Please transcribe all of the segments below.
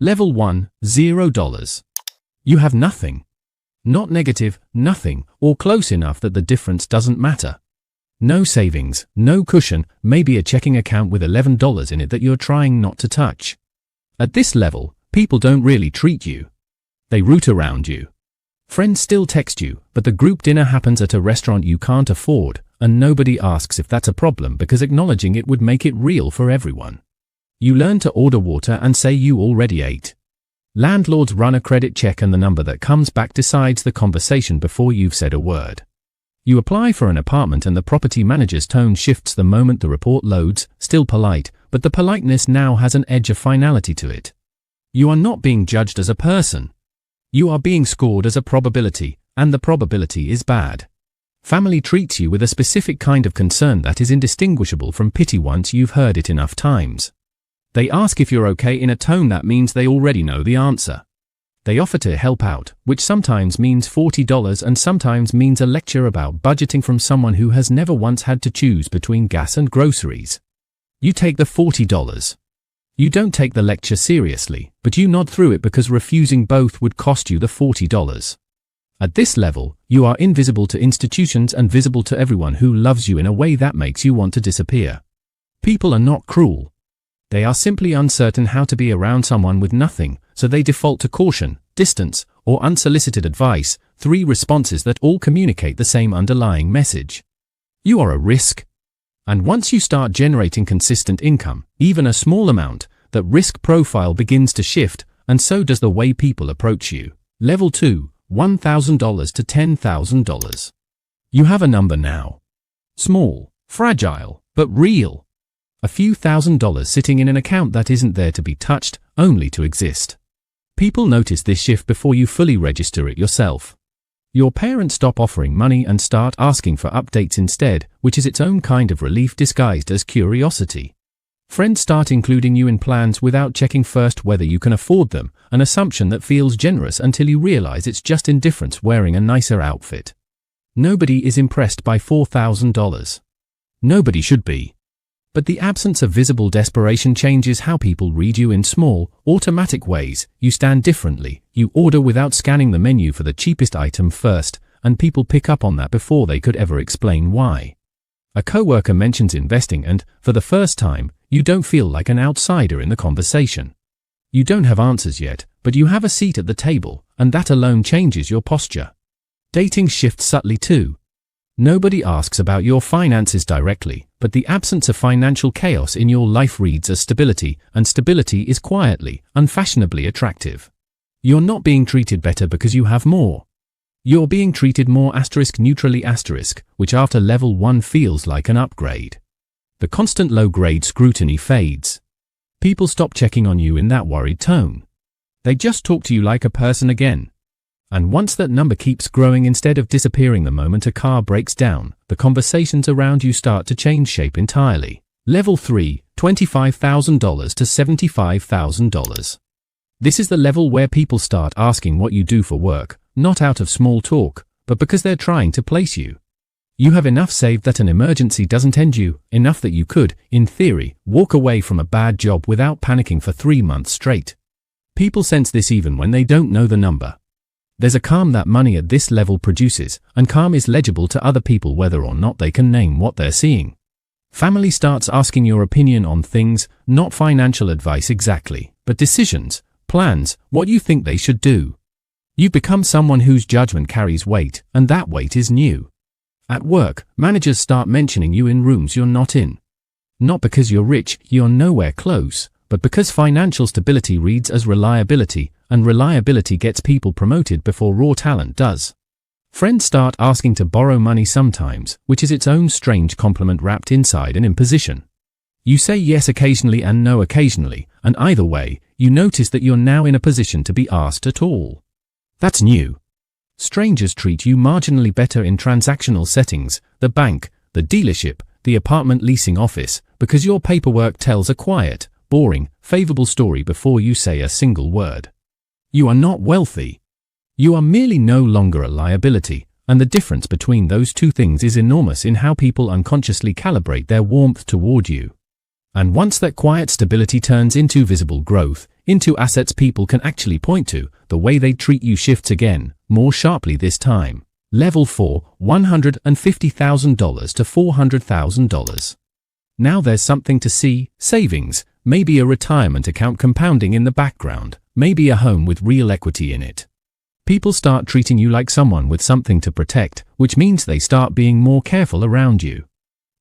Level 1, $0. You have nothing. Not negative, nothing, or close enough that the difference doesn't matter. No savings, no cushion, maybe a checking account with $11 in it that you're trying not to touch. At this level, people don't really treat you. They root around you. Friends still text you, but the group dinner happens at a restaurant you can't afford, and nobody asks if that's a problem because acknowledging it would make it real for everyone. You learn to order water and say you already ate. Landlords run a credit check and the number that comes back decides the conversation before you've said a word. You apply for an apartment and the property manager's tone shifts the moment the report loads, still polite, but the politeness now has an edge of finality to it. You are not being judged as a person. You are being scored as a probability, and the probability is bad. Family treats you with a specific kind of concern that is indistinguishable from pity once you've heard it enough times. They ask if you're okay in a tone that means they already know the answer. They offer to help out, which sometimes means $40 and sometimes means a lecture about budgeting from someone who has never once had to choose between gas and groceries. You take the $40. You don't take the lecture seriously, but you nod through it because refusing both would cost you the $40. At this level, you are invisible to institutions and visible to everyone who loves you in a way that makes you want to disappear. People are not cruel. They are simply uncertain how to be around someone with nothing, so they default to caution, distance, or unsolicited advice, 3 responses that all communicate the same underlying message. You are a risk. And once you start generating consistent income, even a small amount, that risk profile begins to shift, and so does the way people approach you. Level 2, $1,000 to $10,000. You have a number now. Small, fragile, but real. A few $1,000s sitting in an account that isn't there to be touched, only to exist. People notice this shift before you fully register it yourself. Your parents stop offering money and start asking for updates instead, which is its own kind of relief disguised as curiosity. Friends start including you in plans without checking first whether you can afford them, an assumption that feels generous until you realize it's just indifference wearing a nicer outfit. Nobody is impressed by $4,000. Nobody should be. But the absence of visible desperation changes how people read you in small, automatic ways. You stand differently, you order without scanning the menu for the cheapest item first, and people pick up on that before they could ever explain why. A coworker mentions investing and, for the first time, you don't feel like an outsider in the conversation. You don't have answers yet, but you have a seat at the table, and that alone changes your posture. Dating shifts subtly too. Nobody asks about your finances directly, but the absence of financial chaos in your life reads as stability, and stability is quietly, unfashionably attractive. You're not being treated better because you have more. You're being treated more *neutrally*, which after level 1 feels like an upgrade. The constant low-grade scrutiny fades. People stop checking on you in that worried tone. They just talk to you like a person again. And once that number keeps growing instead of disappearing the moment a car breaks down, the conversations around you start to change shape entirely. Level 3, $25,000 to $75,000. This is the level where people start asking what you do for work, not out of small talk, but because they're trying to place you. You have enough saved that an emergency doesn't end you, enough that you could, in theory, walk away from a bad job without panicking for 3 months straight. People sense this even when they don't know the number. There's a calm that money at this level produces, and calm is legible to other people whether or not they can name what they're seeing. Family starts asking your opinion on things, not financial advice exactly, but decisions, plans, what you think they should do. You've become someone whose judgment carries weight, and that weight is new. At work, managers start mentioning you in rooms you're not in. Not because you're rich, you're nowhere close, but because financial stability reads as reliability, and reliability gets people promoted before raw talent does. Friends start asking to borrow money sometimes, which is its own strange compliment wrapped inside an imposition. You say yes occasionally and no occasionally, and either way, you notice that you're now in a position to be asked at all. That's new. Strangers treat you marginally better in transactional settings, the bank, the dealership, the apartment leasing office, because your paperwork tells a quiet, boring, favorable story before you say a single word. You are not wealthy. You are merely no longer a liability, and the difference between those two things is enormous in how people unconsciously calibrate their warmth toward you. And once that quiet stability turns into visible growth, into assets people can actually point to, the way they treat you shifts again, more sharply this time. Level 4, $150,000 to $400,000. Now there's something to see: savings, maybe a retirement account compounding in the background, maybe a home with real equity in it. People start treating you like someone with something to protect, which means they start being more careful around you.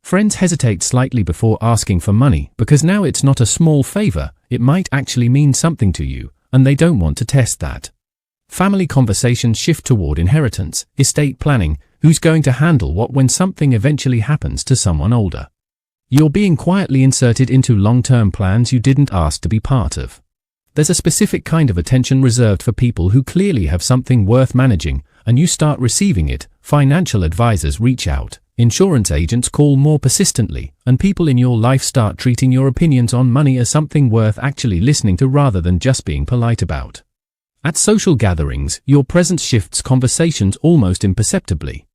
Friends hesitate slightly before asking for money because now it's not a small favor, it might actually mean something to you, and they don't want to test that. Family conversations shift toward inheritance, estate planning, who's going to handle what when something eventually happens to someone older. You're being quietly inserted into long-term plans you didn't ask to be part of. There's a specific kind of attention reserved for people who clearly have something worth managing, and you start receiving it. Financial advisors reach out, insurance agents call more persistently, and people in your life start treating your opinions on money as something worth actually listening to rather than just being polite about. At social gatherings, your presence shifts conversations almost imperceptibly.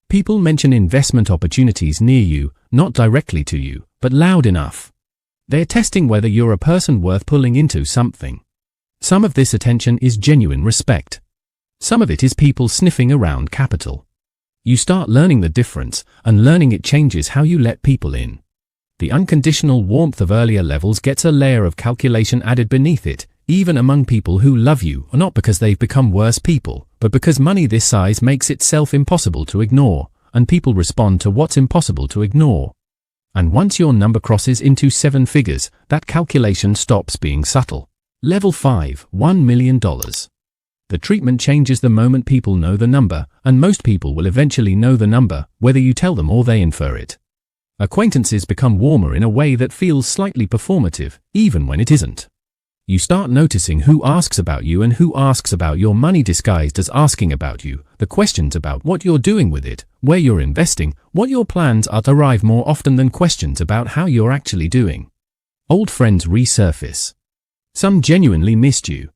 People mention investment opportunities near you, not directly to you, but loud enough. They're testing whether you're a person worth pulling into something. Some of this attention is genuine respect. Some of it is people sniffing around capital. You start learning the difference, and learning it changes how you let people in. The unconditional warmth of earlier levels gets a layer of calculation added beneath it, even among people who love you, not because they've become worse people, but because money this size makes itself impossible to ignore, and people respond to what's impossible to ignore. And once your number crosses into 7 figures, that calculation stops being subtle. Level 5, $1 million. The treatment changes the moment people know the number, and most people will eventually know the number, whether you tell them or they infer it. Acquaintances become warmer in a way that feels slightly performative, even when it isn't. You start noticing who asks about you and who asks about your money disguised as asking about you. The questions about what you're doing with it, where you're investing, what your plans are arrive more often than questions about how you're actually doing. Old friends resurface. Some genuinely missed you.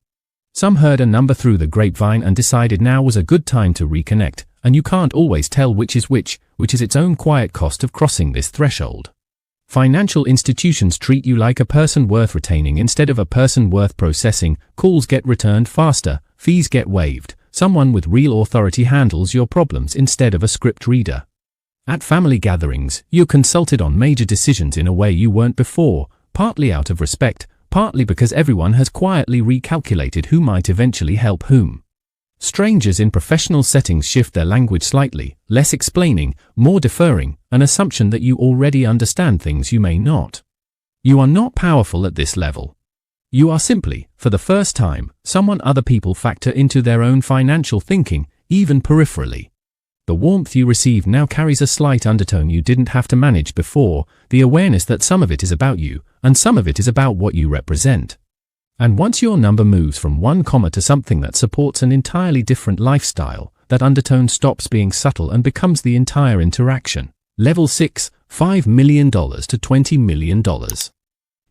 Some heard a number through the grapevine and decided now was a good time to reconnect, and you can't always tell which is its own quiet cost of crossing this threshold. Financial institutions treat you like a person worth retaining instead of a person worth processing. Calls get returned faster, fees get waived. Someone with real authority handles your problems instead of a script reader. At family gatherings, you're consulted on major decisions in a way you weren't before, partly out of respect, partly because everyone has quietly recalculated who might eventually help whom. Strangers in professional settings shift their language slightly, less explaining, more deferring, an assumption that you already understand things you may not. You are not powerful at this level. You are simply, for the first time, someone other people factor into their own financial thinking, even peripherally. The warmth you receive now carries a slight undertone you didn't have to manage before, the awareness that some of it is about you, and some of it is about what you represent. And once your number moves from one comma to something that supports an entirely different lifestyle, that undertone stops being subtle and becomes the entire interaction. Level 6, $5 million to $20 million.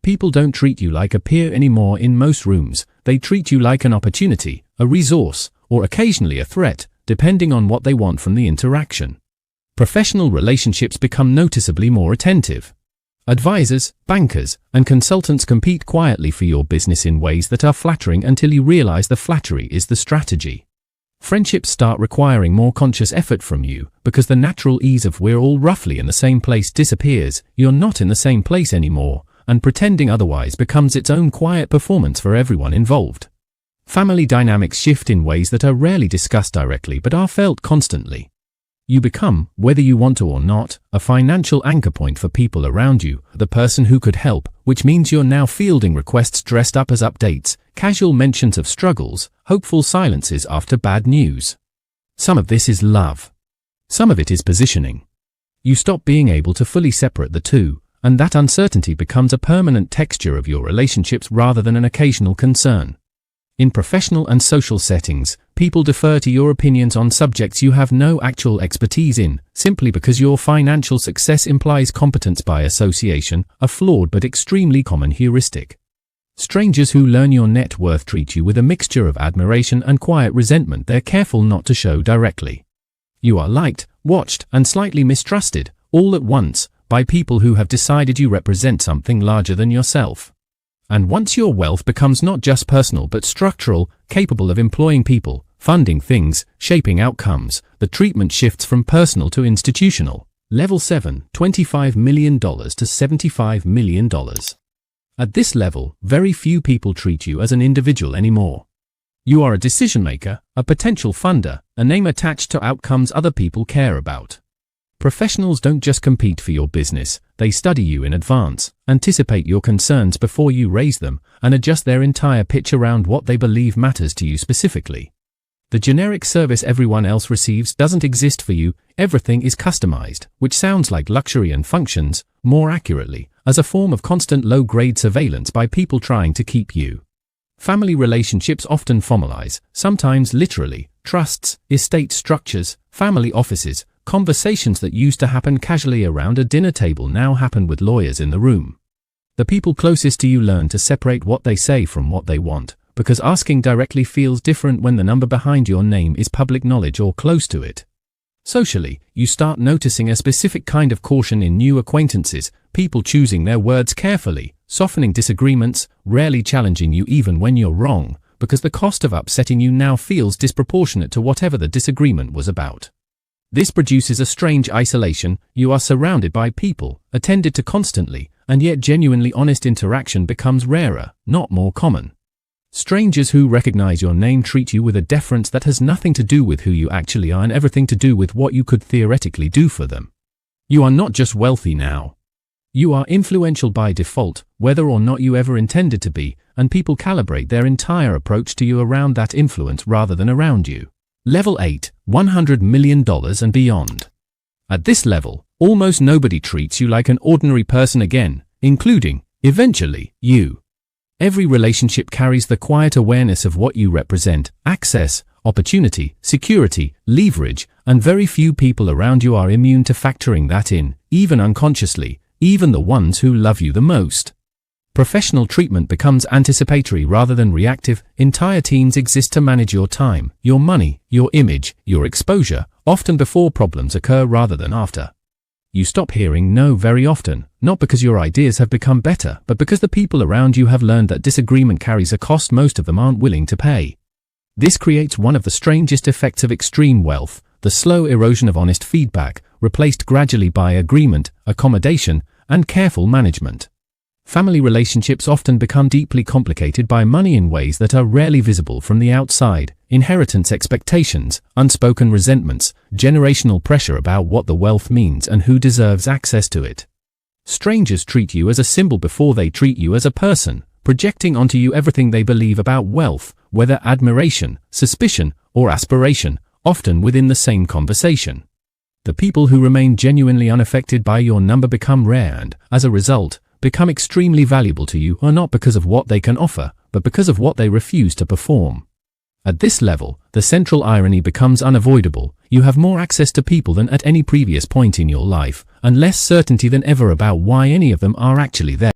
People don't treat you like a peer anymore in most rooms, they treat you like an opportunity, a resource, or occasionally a threat, depending on what they want from the interaction. Professional relationships become noticeably more attentive. Advisors, bankers, and consultants compete quietly for your business in ways that are flattering until you realize the flattery is the strategy. Friendships start requiring more conscious effort from you because the natural ease of "we're all roughly in the same place" disappears. You're not in the same place anymore, and pretending otherwise becomes its own quiet performance for everyone involved. Family dynamics shift in ways that are rarely discussed directly but are felt constantly. You become, whether you want to or not, a financial anchor point for people around you, the person who could help, which means you're now fielding requests dressed up as updates, casual mentions of struggles, hopeful silences after bad news. Some of this is love. Some of it is positioning. You stop being able to fully separate the two, and that uncertainty becomes a permanent texture of your relationships rather than an occasional concern. In professional and social settings, people defer to your opinions on subjects you have no actual expertise in, simply because your financial success implies competence by association, a flawed but extremely common heuristic. Strangers who learn your net worth treat you with a mixture of admiration and quiet resentment they're careful not to show directly. You are liked, watched, and slightly mistrusted, all at once, by people who have decided you represent something larger than yourself. And once your wealth becomes not just personal but structural, capable of employing people, funding things, shaping outcomes, the treatment shifts from personal to institutional. Level 7, $25 million to $75 million. At this level, very few people treat you as an individual anymore. You are a decision maker, a potential funder, a name attached to outcomes other people care about. Professionals don't just compete for your business, they study you in advance, anticipate your concerns before you raise them, and adjust their entire pitch around what they believe matters to you specifically. The generic service everyone else receives doesn't exist for you, everything is customized, which sounds like luxury and functions, more accurately, as a form of constant low-grade surveillance by people trying to keep you. Family relationships often formalize, sometimes literally, trusts, estate structures, family offices. Conversations that used to happen casually around a dinner table now happen with lawyers in the room. The people closest to you learn to separate what they say from what they want, because asking directly feels different when the number behind your name is public knowledge or close to it. Socially, you start noticing a specific kind of caution in new acquaintances, people choosing their words carefully, softening disagreements, rarely challenging you even when you're wrong, because the cost of upsetting you now feels disproportionate to whatever the disagreement was about. This produces a strange isolation. You are surrounded by people, attended to constantly, and yet genuinely honest interaction becomes rarer, not more common. Strangers who recognize your name treat you with a deference that has nothing to do with who you actually are and everything to do with what you could theoretically do for them. You are not just wealthy now. You are influential by default, whether or not you ever intended to be, and people calibrate their entire approach to you around that influence rather than around you. Level 8, $100 million and beyond. At this level, almost nobody treats you like an ordinary person again, including, eventually, you. Every relationship carries the quiet awareness of what you represent: access, opportunity, security, leverage, and very few people around you are immune to factoring that in, even unconsciously, even the ones who love you the most. Professional treatment becomes anticipatory rather than reactive. Entire teams exist to manage your time, your money, your image, your exposure, often before problems occur rather than after. You stop hearing no very often, not because your ideas have become better, but because the people around you have learned that disagreement carries a cost most of them aren't willing to pay. This creates one of the strangest effects of extreme wealth, the slow erosion of honest feedback, replaced gradually by agreement, accommodation, and careful management. Family relationships often become deeply complicated by money in ways that are rarely visible from the outside: inheritance expectations, unspoken resentments, generational pressure about what the wealth means and who deserves access to it. Strangers treat you as a symbol before they treat you as a person, projecting onto you everything they believe about wealth, whether admiration, suspicion, or aspiration, often within the same conversation. The people who remain genuinely unaffected by your number become rare and, as a result, become extremely valuable to you, are not because of what they can offer, but because of what they refuse to perform. At this level, the central irony becomes unavoidable. You have more access to people than at any previous point in your life, and less certainty than ever about why any of them are actually there.